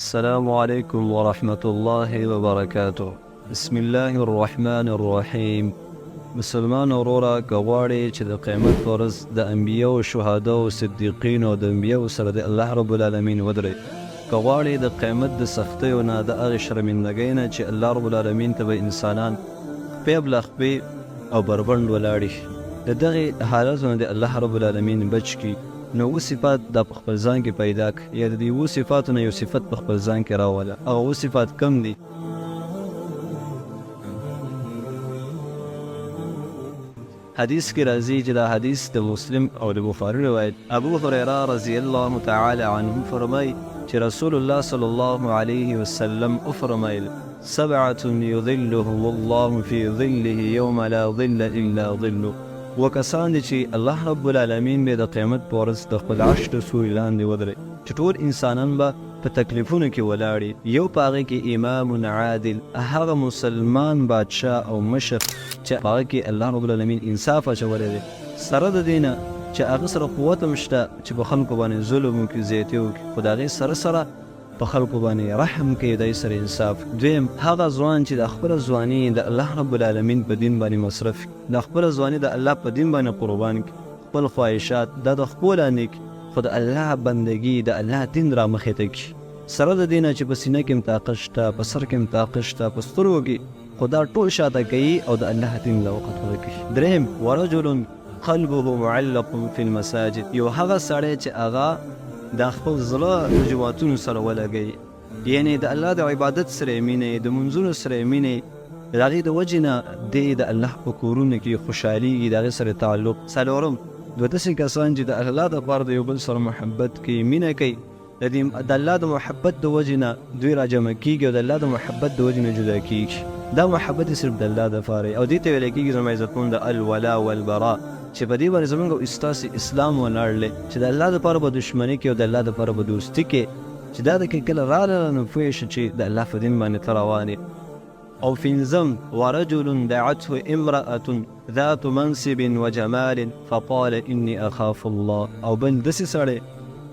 السلام علیکم ورحمة الله وبرکاته. بسم الله الرحمن الرحیم. مسلمان وروره که غواړې چې د قیامت په ورځ د انبیاو شهداو صدیقینو د انبیاو سره د الله رب العالمین ودرې، که غواړې د قیامت د سختیو نه د هغې شرمندګۍ نه چې الله رب العالمین ته به انسانان خپې بله خپې او بربنډ ولاړي، د دغې حالاتو نه د الله رب العالمین بچ کړي، نو اوه صفات دا په خپل ځان کې پیدا کړه، یا د دې اوه صفاتو نه یو صفت په خپل ځان کې راوله. هغه اوه صفات کم دي؟ حدیث کې راځي چې دا حدیث د مسلم او د بخاري روایت، ابو هریره رضی الله تعالی عنه فرمایي چې رسول الله صلی الله علیه وسلم وفرمایل: سبعة یظلهم الله فی ظله یوم لا ظل الا ظله. وکسان دي چې الله رب العالمین به د قیامت په ورځ د خپل عرش تر سیوري لاندې ودرې، چې ټول انسانان به په تکلیفونو کې ولاړي، یو په هغې کې امام عادل، هغه مسلمان بادشاه او مشر چې په هغه کې الله رب العالمین انصاف اچولی دی، سره د دې نه چې هغه سره قوت هم شته چې په خلکو باندې ظلم وکړي، زیاتي وکړي، خو د هغې سره په خلکو باندې رحم کوي، دی سره انصاف. دویم هغه ځوان چې د خپله ځواني د الله رب العالمین په دین باندې مصرف کړي، د خپله ځواني د الله په دین باندې قربان کړي، خپل خواهشات دا د خپله نه کړي، خو د الله بندګي د الله دین را مخې ته کړي، سره د دې نه چې په سینه کې هم طاقت شته، په سر کې هم طاقت شته، په سترګو کې، خو دا ټول شاته کوي او د الله دین له وقته کوي. دریم ورجل قلبه معلق فی المساجد، یو هغه سړی چې هغه د خپل زړه د جوماتونو سره ولګوي، یعنی د الله د عبادت سره یې مینه، د منځونو سره یې مینه، د هغې د وجې نه دی د الله په کورونو کې خوشحالېږي، د هغې سره تعلق. څلورم دوه داسې کسان چې د الله دپاره د یو بل سره محبت کوي، مینه کوي، د الله د محبت د وجې نه دوی راجمع کېږي او د الله د محبت د وجې نه جدا کېږي. دا محبت یې صرف د الله دپاره او دې ته ویلی کېږي زما عزتمند د الولا والبرا، چې په دې باندې زموږ او ستاسې اسلام ولاړ دی چې د الله دپاره به دښمني کوي او د الله دپاره به دوستي کوي، چې دا د کې کله راغله نو پوه شه چې د الله په دین باندې ته روان یې. او پنځم ورجل دعته امرأة ذات منصب وجمال فقال اني اخاف الله، او بل داسې سړی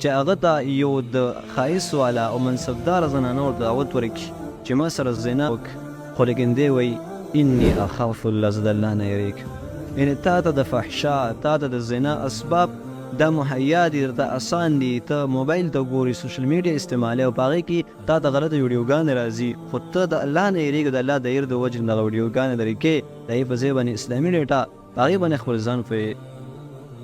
چې هغه ته یو د ښایست والا او منصبداره زنانه ورته دعوت ورکړي چې ما سره زنا وکړي، خو لیکن دی وایي اني اخاف الله، زه د الله نه یېرېږم. یعنی تا ته د فحشا، تا ته د زنا اسباب دا مهیا دي، درته اسان دي، ته موبایل ته ګورې، سوشل میډیا استعمالوي او په هغې کې تا ته غلطه ویډیوګانې راځي، خو ته د الله نه یېرېږې، د الله د ير د وجې نه دغه ویډیوګانې لرې کوې، د هغې په ځای باندې اسلامي ډیټا په هغې باندې خپل ځان پوهوې.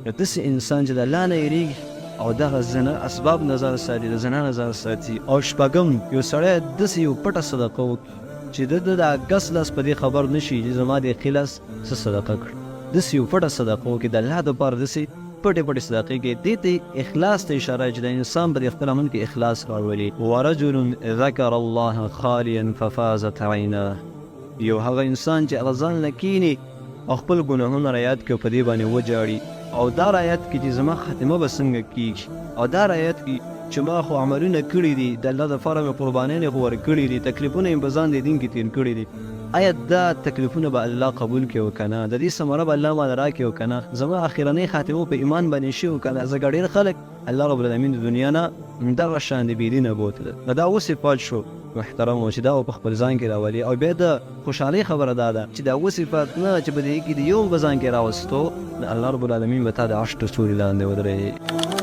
یو داسې انسان چې د الله نه یېرېږي او دغه زنا اسباب نظر ساتي، د زنا نظر ساتي. او شپږم یو سړی داسې یو پټه صدقه وکړي چې د دا ګس لاس په دې خبر نه شي چې زما د ښي لاس څه صدقه کړي، داسې یو پټه صدقه وکړي د الله دپاره، داسې پټې پټې صدقې کوي. دې ته اخلاص ته اشاره چې د انسان په خپل عمل کې اخلاص راولي. ورجل ذکر الله خالیا ففازت عیناه، یو هغه انسان چې هغه ځان نه کیني او خپل ګناهونه رایاد کوي، په دې باندې وجاړي او دا رایاد کړي چې زما خاتمه به څنګه کېږي، او دا رایاد کړي چې ما خو عملونه کړي دي، د الله دپاره مې قربانیانې خو ورکړي دي، تکلیفونه یې په ځان د دین کې تېر کړي دي، آیا دا تکلیفونه به الله قبول کړي او که نه، د دې ثمره به الله ماله راکړي او که نه، زما اخرنۍ خاتمه په ایمان باندې شي او که نه. ځکه ډېر خلک الله رب العالمین د دنیا نه دغه شان د بېدینه بوتله. دا اوه صفات شو محترمو چې دا په خپل ځان کې راولي. او بیا د خوشحالۍ خبره دا ده چې دا اوه صفات نه چې په دې کې د یو په ځان کې راوستو، د الله رب العالمین به تا د عرش تر سیوري لاندې ودرېږي.